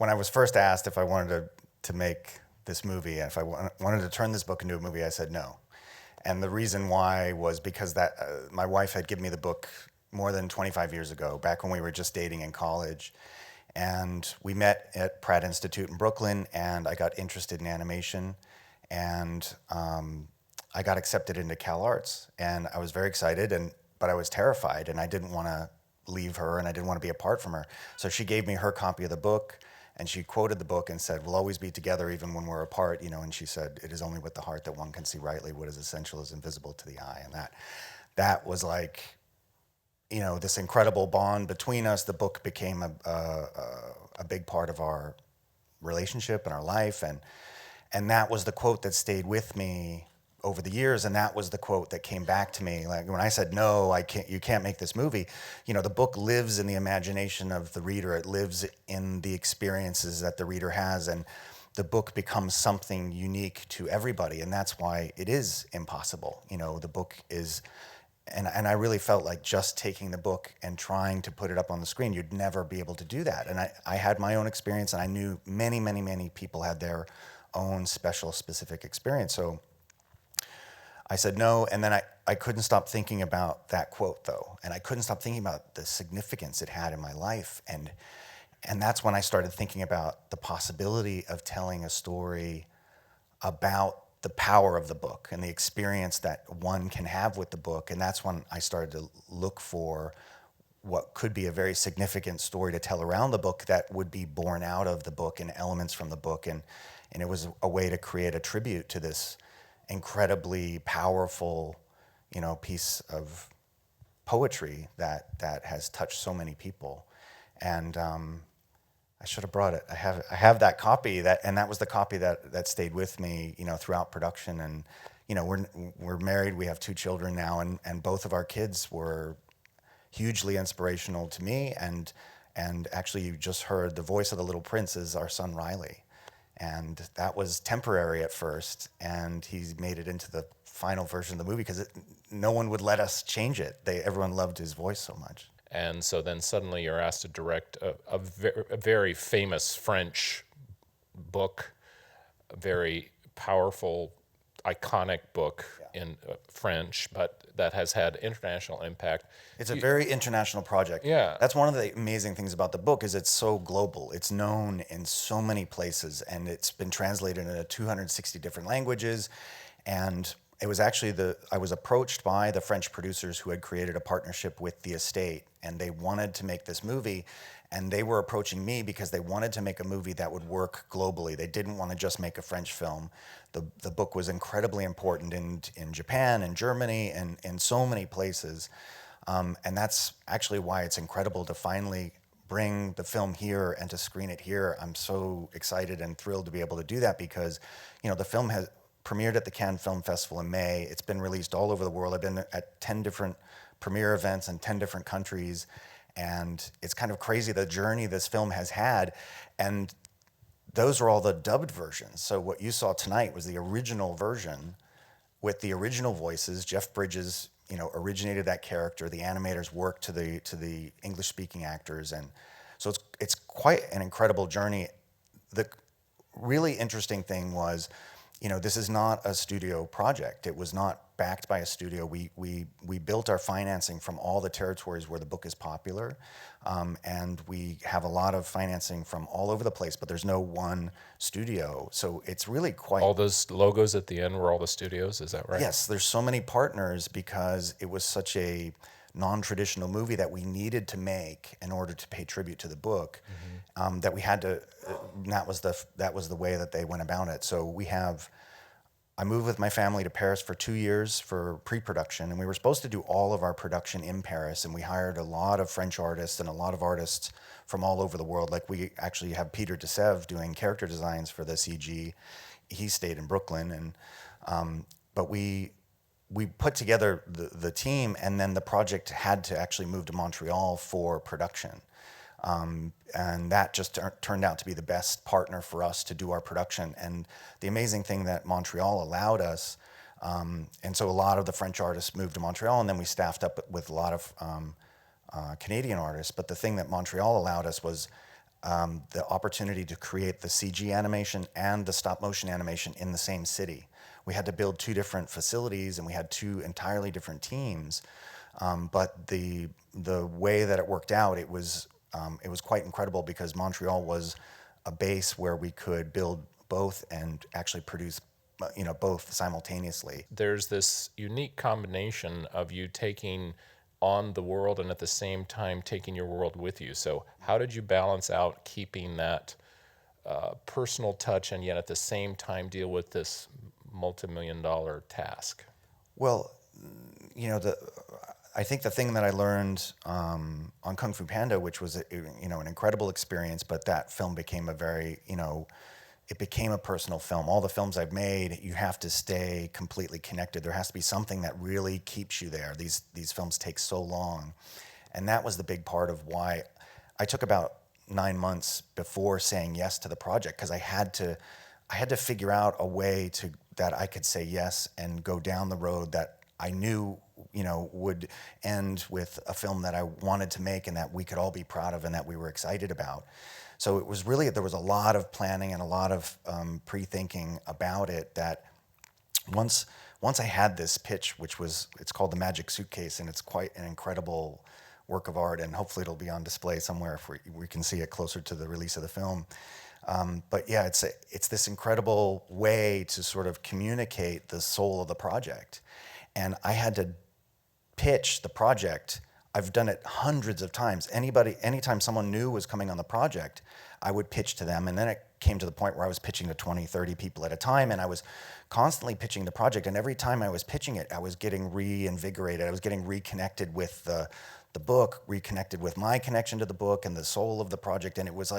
when I was first asked if I wanted to make this movie, and if I wanted to turn this book into a movie, I said no. And the reason why was because that my wife had given me the book more than 25 years ago, back when we were just dating in college. And we met at Pratt Institute in Brooklyn, and I got interested in animation, and I got accepted into Cal Arts, and I was very excited, but I was terrified, and I didn't want to leave her, and I didn't want to be apart from her. So she gave me her copy of the book, and she quoted the book and said, "We'll always be together even when we're apart," and she said, "It is only with the heart that one can see rightly what is essential is invisible to the eye." And that was like, this incredible bond between us. The book became a big part of our relationship and our life, and that was the quote that stayed with me over the years, and that was the quote that came back to me. Like when I said, "No, you can't make this movie," the book lives in the imagination of the reader. It lives in the experiences that the reader has, and the book becomes something unique to everybody, and that's why it is impossible. The book is, and I really felt like just taking the book and trying to put it up on the screen, you'd never be able to do that. And I had my own experience, and I knew many, many, many people had their own special, specific experience. So I said no, and then I couldn't stop thinking about that quote, though, and I couldn't stop thinking about the significance it had in my life, and that's when I started thinking about the possibility of telling a story about the power of the book and the experience that one can have with the book, and that's when I started to look for what could be a very significant story to tell around the book that would be born out of the book and elements from the book, and it was a way to create a tribute to this incredibly powerful, piece of poetry that has touched so many people. And I should have brought it. I have that copy, and that was the copy that stayed with me, throughout production. And we're married. We have 2 children now, and both of our kids were hugely inspirational to me. And actually, you just heard the voice of the little prince is our son Riley. And that was temporary at first, and he's made it into the final version of the movie because no one would let us change it. Everyone loved his voice so much. And so then suddenly you're asked to direct a very famous French book, a very powerful, iconic book in French, but that has had international impact. It's a very international project. Yeah. That's one of the amazing things about the book is it's so global. It's known in so many places, and it's been translated into 260 different languages. And it was actually I was approached by the French producers who had created a partnership with the estate, and they wanted to make this movie, and they were approaching me because they wanted to make a movie that would work globally. They didn't want to just make a French film. The book was incredibly important in Japan and Germany and in so many places. And that's actually why it's incredible to finally bring the film here and to screen it here. I'm so excited and thrilled to be able to do that because, the film has premiered at the Cannes Film Festival in May. It's been released all over the world. I've been at 10 different premiere events in 10 different countries. And it's kind of crazy the journey this film has had. And those are all the dubbed versions. So what you saw tonight was the original version with the original voices. Jeff Bridges, originated that character. The animators worked to the English-speaking actors, and so it's quite an incredible journey. The really interesting thing was, this is not a studio project. It was not backed by a studio. We built our financing from all the territories where the book is popular, and we have a lot of financing from all over the place, but there's no one studio. So it's really quite... All those logos at the end were all the studios, is that right? Yes, there's so many partners because it was such a non-traditional movie that we needed to make in order to pay tribute to the book, that we had to, that was the way that they went about it. So I moved with my family to Paris for 2 years for pre-production, and we were supposed to do all of our production in Paris, and we hired a lot of French artists and a lot of artists from all over the world. Like we actually have Peter DeSève doing character designs for the CG. He stayed in Brooklyn, but we put together the team, and then the project had to actually move to Montreal for production. And that just turned out to be the best partner for us to do our production. And the amazing thing that Montreal allowed us, and so a lot of the French artists moved to Montreal, and then we staffed up with a lot of Canadian artists. But the thing that Montreal allowed us was the opportunity to create the CG animation and the stop motion animation in the same city. We had to build two different facilities, and we had two entirely different teams. But the way that it worked out, it was quite incredible, because Montreal was a base where we could build both and actually produce, both simultaneously. There's this unique combination of you taking on the world and at the same time taking your world with you. So how did you balance out keeping that personal touch and yet at the same time deal with this multi-million-dollar task? Well, I think the thing that I learned on Kung Fu Panda, which was an incredible experience, but that film became a very it became a personal film. All the films I've made, you have to stay completely connected. There has to be something that really keeps you there. These films take so long, and that was the big part of why I took about 9 months before saying yes to the project, because I had to figure out a way that I could say yes and go down the road that I knew would end with a film that I wanted to make and that we could all be proud of and that we were excited about. So it was really, there was a lot of planning and a lot of pre-thinking about it, that once I had this pitch, it's called The Magic Suitcase, and it's quite an incredible work of art, and hopefully it'll be on display somewhere if we can see it closer to the release of the film. But yeah, it's this incredible way to sort of communicate the soul of the project. And I had to pitch the project. I've done it hundreds of times. Anytime someone new was coming on the project, I would pitch to them. And then it came to the point where I was pitching to 20, 30 people at a time. And I was constantly pitching the project. And every time I was pitching it, I was getting reinvigorated. I was getting reconnected with the book, reconnected with my connection to the book and the soul of the project. And it was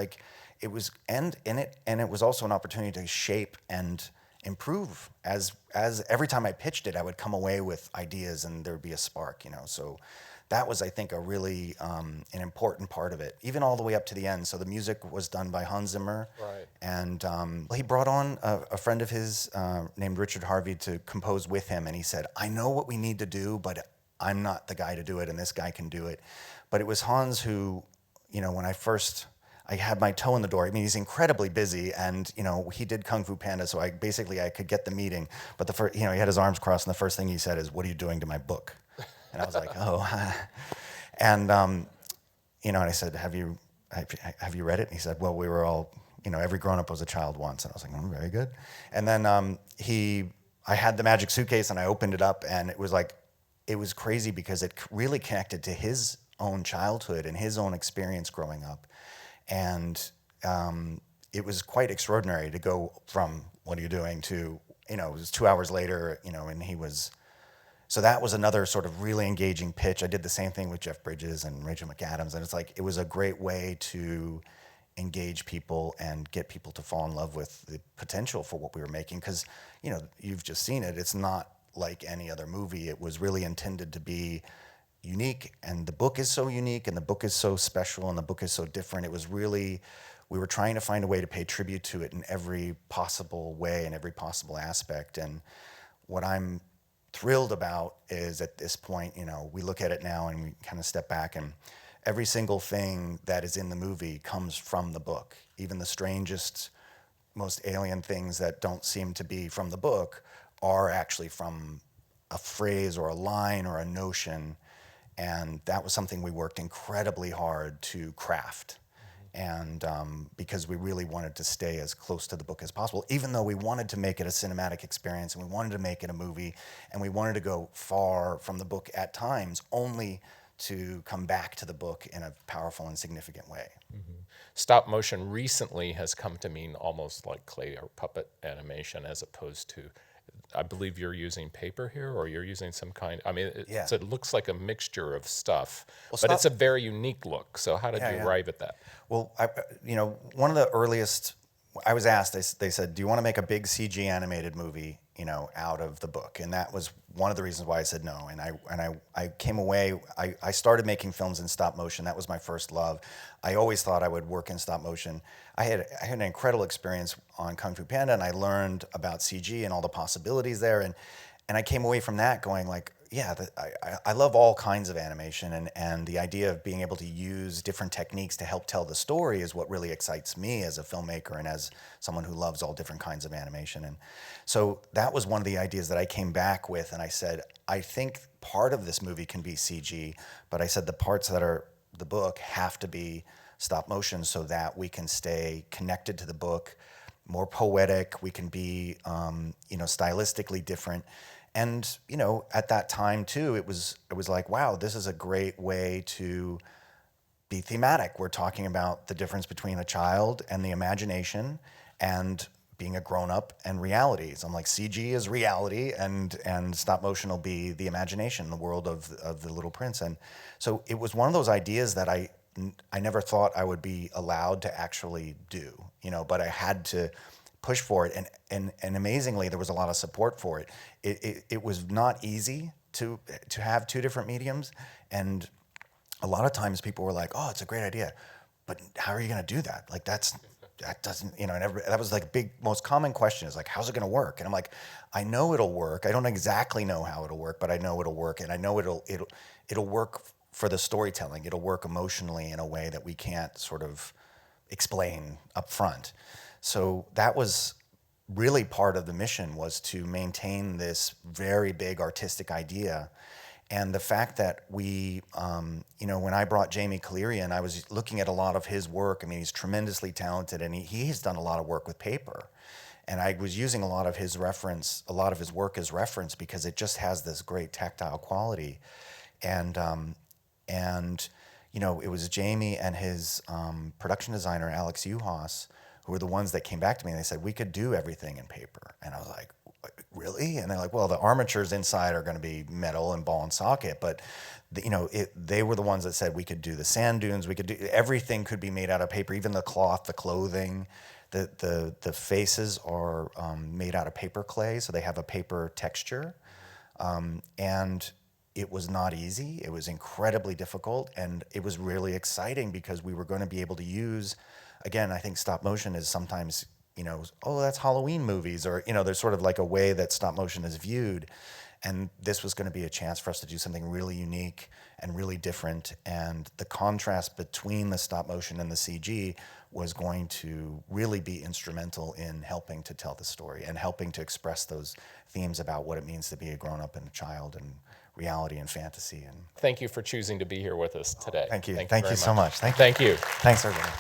also an opportunity to shape and improve as every time I pitched it, I would come away with ideas and there'd be a spark, So that was, I think, a really an important part of it, even all the way up to the end. So the music was done by Hans Zimmer, right. And he brought on a friend of his named Richard Harvey to compose with him, and he said, "I know what we need to do, but I'm not the guy to do it, and this guy can do it." But it was Hans who, when I had my toe in the door. I mean, he's incredibly busy, and he did Kung Fu Panda, so I could get the meeting. But he had his arms crossed, and the first thing he said is, "What are you doing to my book?" And I was like, "Oh," and and I said, "Have you read it?" And he said, "Well, we were all, every grown up was a child once." And I was like, "Oh, very good." And then I had the Magic Suitcase, and I opened it up, and it was crazy because it really connected to his own childhood and his own experience growing up. And it was quite extraordinary to go from "what are you doing" to, it was 2 hours later, and he was, so that was another sort of really engaging pitch. I did the same thing with Jeff Bridges and Rachel McAdams, and it was a great way to engage people and get people to fall in love with the potential for what we were making. Because, you've just seen it. It's not like any other movie. It was really intended to be unique, and the book is so unique, and the book is so special, and the book is so different. It was really, we were trying to find a way to pay tribute to it in every possible way and every possible aspect. And what I'm thrilled about is, at this point, we look at it now and we kind of step back, and every single thing that is in the movie comes from the book. Even the strangest, most alien things that don't seem to be from the book are actually from a phrase or a line or a notion. And that was something we worked incredibly hard to craft. And because we really wanted to stay as close to the book as possible, even though we wanted to make it a cinematic experience, and we wanted to make it a movie, and we wanted to go far from the book at times, only to come back to the book in a powerful and significant way. Mm-hmm. Stop motion recently has come to mean almost like clay or puppet animation, as opposed to, I believe you're using paper here, or you're using some kind. I mean, it looks like a mixture of stuff, but it's a very unique look. So how did you arrive at that? Well, one of the earliest, I was asked, they said, "Do you want to make a big CG animated movie, out of the book?" And that was one of the reasons why I said no. And I came away, I started making films in stop motion. That was my first love. I always thought I would work in stop motion. I had an incredible experience on Kung Fu Panda, and I learned about CG and all the possibilities there. And I came away from that going like, yeah, I love all kinds of animation, and the idea of being able to use different techniques to help tell the story is what really excites me as a filmmaker and as someone who loves all different kinds of animation. And so that was one of the ideas that I came back with, and I said, I think part of this movie can be CG, but I said the parts that are the book have to be stop motion so that we can stay connected to the book, more poetic, we can be, stylistically different. And, at that time too, it was like, wow, this is a great way to be thematic. We're talking about the difference between a child and the imagination and being a grown-up and reality. So I'm like, CG is reality and stop motion will be the imagination, the world of the Little Prince. And so it was one of those ideas that I never thought I would be allowed to actually do, but I had to push for it. And amazingly, there was a lot of support for it. It was not easy to have two different mediums. And a lot of times people were like, oh, it's a great idea, but how are you going to do that? Like that doesn't, and that was like big, most common question is like, how's it going to work? And I'm like, I know it'll work. I don't exactly know how it'll work, but I know it'll work. And I know it'll work for the storytelling. It'll work emotionally in a way that we can't sort of explain up front. So that was really part of the mission, was to maintain this very big artistic idea. And the fact that we, when I brought Jamie Calerian, I was looking at a lot of his work. I mean, he's tremendously talented, and he's done a lot of work with paper. And I was using a lot of his work as reference because it just has this great tactile quality. And it was Jamie and his production designer, Alex Uhas, who were the ones that came back to me and they said, we could do everything in paper. And I was like, really? And they're like, well, the armatures inside are going to be metal and ball and socket, but they were the ones that said we could do the sand dunes, we could do everything, could be made out of paper, even the cloth, the clothing, the faces are made out of paper clay, so they have a paper texture, and it was not easy. It was incredibly difficult, and it was really exciting because we were going to be able to use, again, I think stop motion is sometimes, oh, that's Halloween movies, or, there's sort of like a way that stop motion is viewed. And this was going to be a chance for us to do something really unique and really different. And the contrast between the stop motion and the CG was going to really be instrumental in helping to tell the story and helping to express those themes about what it means to be a grown-up and a child and reality and fantasy. And Thank you for choosing to be here with us today. thank you. Thank you Thank you very so much. Thank you. Thanks, everybody.